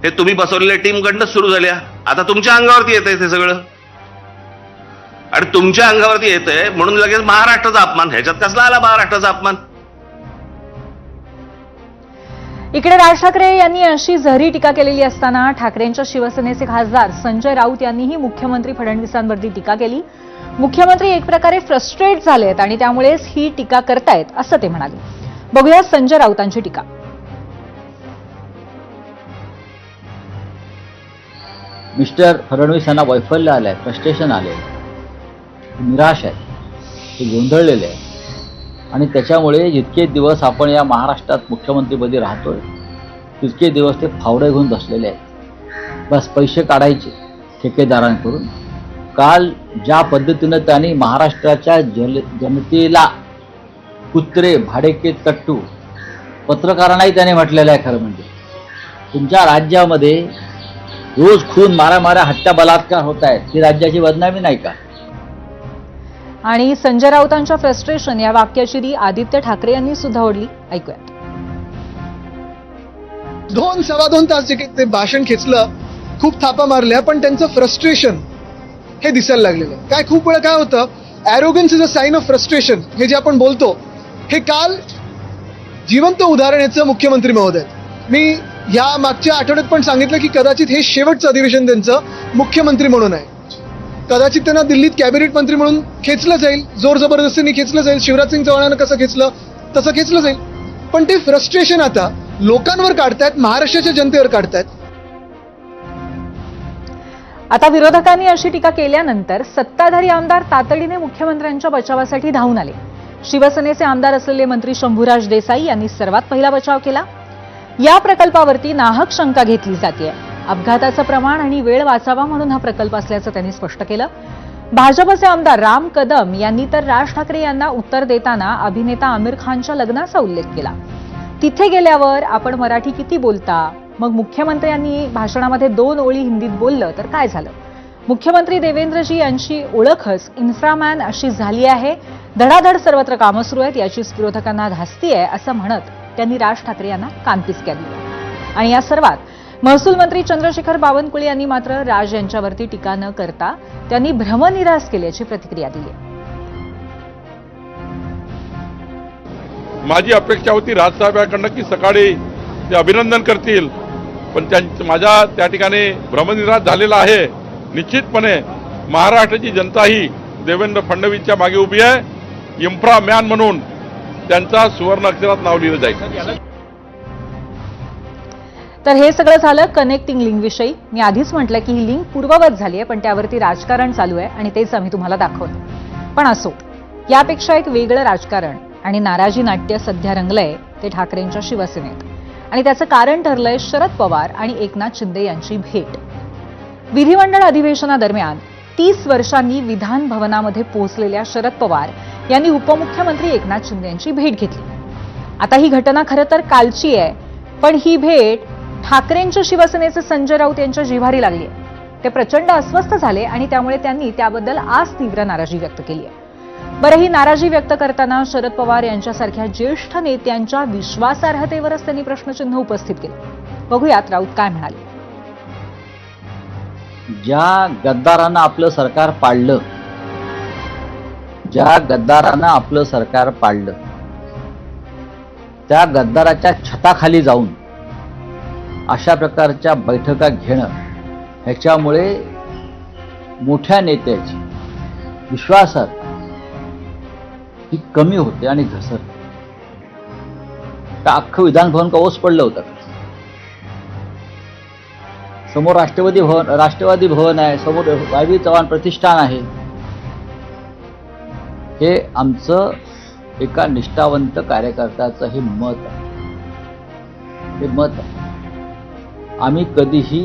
हे तुम्ही बसवलेल्या टीमकडनं सुरू झाल्या. आता तुमच्या अंगावरती येतंय ते सगळं, आणि तुमच्या अंगावरती येतंय म्हणून लगेच महाराष्ट्राचा अपमान. ह्याच्यात कसला आला महाराष्ट्राचा अपमान? इकडे राज ठाकरे यांनी अशी जहरी टीका केलेली असताना ठाकरेंच्या शिवसेनेचे खासदार संजय राऊत यांनीही मुख्यमंत्री फडणवीसांवरती टीका केली. मुख्यमंत्री एक प्रकारे फ्रस्ट्रेट झालेत आणि त्यामुळेच ही टीका करतायत असं ते म्हणाले. बघूया संजय राऊतांची टीका. मिस्टर फडणवीस यांना वैफल्य आलंय, फ्रस्ट्रेशन आले, निराश आहे, ते गोंधळलेले आहे आणि त्याच्यामुळे जितके दिवस आपण या महाराष्ट्रात मुख्यमंत्रीपदी राहतोय तितके दिवस ते फावडे घेऊन बसलेले आहेत. बस पैसे काढायचे ठेकेदारांकडून. काल ज्या पद्धतीनं त्यांनी महाराष्ट्राच्या जनतेला कुत्रे, भाडेके, तट्टू, पत्रकारांनाही त्याने म्हटलेलं आहे, खरं म्हणजे तुमच्या राज्यामध्ये रोज खून, मारामाऱ्या, हत्या, बलात्कार होत आहेत, ही राज्याची बदनामी नाही का? आणि संजय राऊतांच्या फ्रस्ट्रेशन या वाक्याची आदित्य ठाकरे यांनी सुद्धा ओढली. ऐकूयात. 2-2.25 तास जे ते भाषण खेचलं, खूप थापा मारल्या, पण त्यांचं फ्रस्ट्रेशन हे दिसायला लागलेलं आहे. काय खूप वेळा काय होतं, arrogance is a sign of frustration, हे जे आपण बोलतो, हे काल जिवंत उदाहरण याचं मुख्यमंत्री महोदय. मी या मागच्या आठवड्यात पण सांगितलं की कदाचित हे शेवटचं अधिवेशन त्यांचं मुख्यमंत्री म्हणून आहे. कदाचित त्यांना दिल्लीत कॅबिनेट मंत्री म्हणून खेचलं जाईल, जोर जबरदस्तीने खेचलं जाईल. शिवराज सिंग चौहानानं कसं खेचलं तसं खेचलं जाईल. पण ते फ्रस्ट्रेशन आता लोकांवर काढतायत, महाराष्ट्राच्या जनतेवर काढतायत. आता विरोधकांनी अशी टीका केल्यानंतर सत्ताधारी आमदार तातडीने मुख्यमंत्र्यांच्या बचावासाठी धावून आले. शिवसेनेचे आमदार असलेले मंत्री शंभूराज देसाई यांनी सर्वात पहिला बचाव केला. या प्रकल्पावरती नाहक शंका घेतली जाते. अपघाताचं प्रमाण आणि वेळ वाचावा म्हणून हा प्रकल्प असल्याचं त्यांनी स्पष्ट केलं. भाजपचे आमदार राम कदम यांनी तर राज ठाकरे यांना उत्तर देताना अभिनेता आमिर खानच्या लग्नाचा उल्लेख केला. तिथे गेल्यावर आपण मराठी किती बोलता? मग मुख्यमंत्र्यांनी भाषणामध्ये 2 ओळी हिंदीत बोललं तर काय झालं? मुख्यमंत्री देवेंद्रजी यांची ओळखच इन्फ्रामॅन अशी झाली आहे. धडाधड सर्वत्र कामं सुरू आहेत, याचीच विरोधकांना धास्ती आहे असं म्हणत त्यांनी राज ठाकरे यांना कानपिचक्या दिल्या. आणि या सर्वात महसूल मंत्री चंद्रशेखर बावनकुळे यांनी मात्र राज यांच्यावरती टीका न करता त्यांनी भ्रमनिरास केल्याची प्रतिक्रिया दिली. माझी अपेक्षा होती राजसाहेबांकडनं की सकाळी ते अभिनंदन करतील, पण माझ्या त्या ठिकाणी भ्रमनिरास झालेला आहे. निश्चितपणे महाराष्ट्राची जनता ही देवेंद्र फडणवीसच्या मागे उभी आहे. इन्फ्रामॅन म्हणून त्यांचा सुवर्ण अक्षरात नाव लिहिलं जाईल. तर हे सगळं झालं कनेक्टिंग लिंक विषयी. मी आधीच म्हटलं की ही लिंक पूर्ववत झाली आहे, पण त्यावरती राजकारण चालू आहे आणि तेच आम्ही तुम्हाला दाखवतो. पण असो, यापेक्षा एक वेगळं राजकारण आणि नाराजी नाट्य सध्या रंगलंय ते ठाकरेंच्या शिवसेनेत. आणि त्याचं कारण ठरलंय शरद पवार आणि एकनाथ शिंदे यांची भेट. विधिमंडळ अधिवेशनादरम्यान 30 वर्षांनी विधान भवनामध्ये पोहोचलेल्या शरद पवार यांनी उपमुख्यमंत्री एकनाथ शिंदे यांची भेट घेतली. आता ही घटना खरं तर कालची आहे, पण ही भेट ठाकरेंच्या शिवसेनेचे संजय राऊत यांच्या जिव्हारी लागली आहे. ते प्रचंड अस्वस्थ झाले आणि त्यामुळे त्यांनी त्याबद्दल आज तीव्र नाराजी व्यक्त केली आहे. बरं, ही नाराजी व्यक्त करताना शरद पवार यांच्यासारख्या ज्येष्ठ नेत्यांच्या विश्वासार्हतेवरच त्यांनी प्रश्नचिन्ह उपस्थित केलं. बघूयात राऊत काय म्हणाले. ज्या गद्दारानं आपलं सरकार पाडलं, त्या गद्दाराच्या छताखाली जाऊन अशा प्रकारच्या बैठका घेणं, ह्याच्यामुळे मोठ्या नेत्याची विश्वासार्हता ही कमी होते आणि घसरते. तर अख्खं विधान भवन का ओस पडलं होतं. समोर राष्ट्रवादी भवन आहे, समोर वायवी चव्हाण प्रतिष्ठान आहे. हे आमचं एका निष्ठावंत कार्यकर्त्याचं हे मत आहे. आम्ही कधीही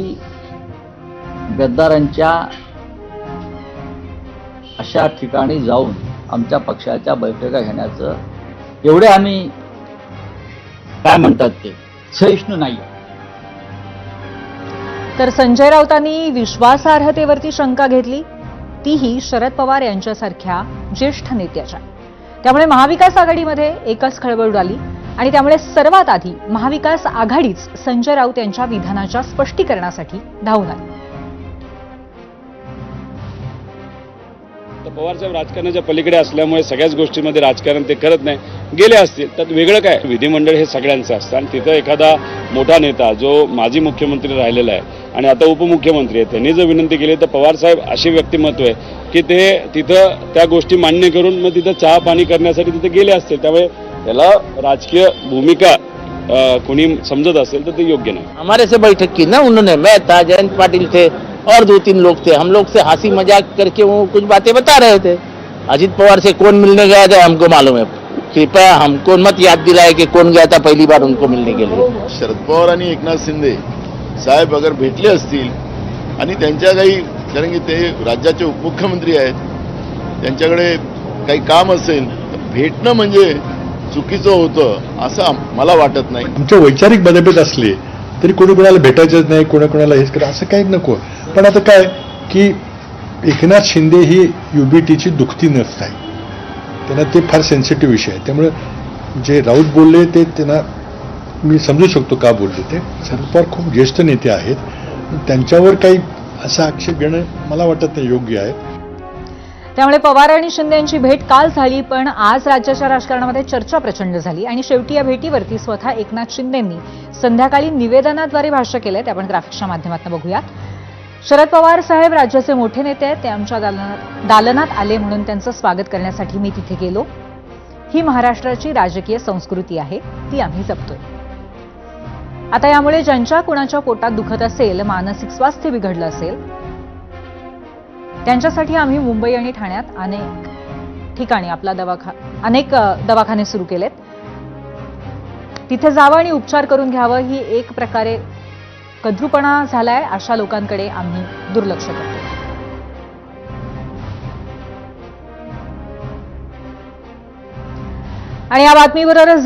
गद्दारांच्या अशा ठिकाणी जाऊन आमच्या पक्षाच्या बैठका घेण्याचं एवढे आम्ही काय म्हणतात ते सहिष्णू नाही. तर संजय राऊतांनी विश्वासार्हतेवरती शंका घेतली, तीही शरद पवार यांच्यासारख्या ज्येष्ठ नेत्याच्या. त्यामुळे महाविकास आघाडीमध्ये एकच खळबळ उडाली. आणि त्यामुळे सर्वात आधी महाविकास आघाडीच संजय राऊत यांच्या विधानाच्या स्पष्टीकरणासाठी धावून आली. पवारसाहेब राजकारणाच्या पलीकडे असल्यामुळे सगळ्याच गोष्टींमध्ये राजकारण ते करत नाही. गेले असतील त्यात वेगळं काय. विधिमंडळ हे सगळ्यांचं असतं आणि तिथं एखादा मोठा नेता जो माजी मुख्यमंत्री राहिलेला आहे आणि आता उपमुख्यमंत्री आहे त्यांनी जर विनंती केली तर पवारसाहेब असे व्यक्तिमत्व आहे की ते तिथं त्या गोष्टी मान्य करून मग तिथं चहा पाणी करण्यासाठी तिथे गेले असतील. त्यामुळे त्याला राजकीय भूमिका कोणी समजत असेल तर ते योग्य नहीं. हमारे से बैठक की ना उन्होंने, मैं था, जयंत पाटिल थे और 2-3 लोग थे. हम लोग से हंसी मजाक करके वो कुछ बातें बता रहे थे. अजित पवार से कौन मिलने गया था हमको मालूम है. कृपया हमको मत याद दिलाए कि कौन गया था पहली बार उनको मिलने के लिए. शरद पवार आणि एकनाथ शिंदे साहेब अगर भेटले असतील आणि त्यांच्या काही, कारण की ते राज्याचे उपमुख्यमंत्री आहेत, त्यांच्याकडे काही काम असेल तर भेटणं म्हणजे चुकीचं होतं असं मला वाटत नाही. आमचे वैचारिक मतभेद असले तरी कोणी कोणाला भेटायचंच नाही, कोणाकोणाला हेच करा असं काही नको. पण आता काय की एकनाथ शिंदे ही युबीटीची दुखती नस आहे, त्यांना ते फार सेन्सिटिव्ह विषय आहे. त्यामुळे जे राऊत बोलले ते त्यांना मी समजू शकतो का बोलले ते. शरद पवार खूप ज्येष्ठ नेते आहेत, त्यांच्यावर काही असा आक्षेप घेणं मला वाटत नाही योग्य आहे. त्यामुळे पवार आणि शिंदे यांची भेट काल झाली, पण आज राज्याच्या राजकारणामध्ये चर्चा प्रचंड झाली आणि शेवटी या भेटीवरती स्वतः एकनाथ शिंदेंनी संध्याकाळी निवेदनाद्वारे भाष्य केलंय. ते आपण ग्राफिक्सच्या माध्यमातून बघूयात. शरद पवार साहेब राज्याचे मोठे नेते आहेत, ते आमच्या दालनात आले म्हणून त्यांचं स्वागत करण्यासाठी मी तिथे गेलो. ही महाराष्ट्राची राजकीय संस्कृती आहे, ती आम्ही जपतोय. आता यामुळे ज्यांच्या कुणाच्या पोटात दुखत असेल, मानसिक स्वास्थ्य बिघडलं असेल, त्यांच्यासाठी आम्ही मुंबई आणि ठाण्यात अनेक ठिकाणी अनेक दवाखाने सुरू केलेत. तिथे जावं आणि उपचार करून घ्यावं ही एक प्रकारे कद्रूपणा झालाय. अशा लोकांकडे आम्ही दुर्लक्ष करतो. आणि या बातमीबरोबरच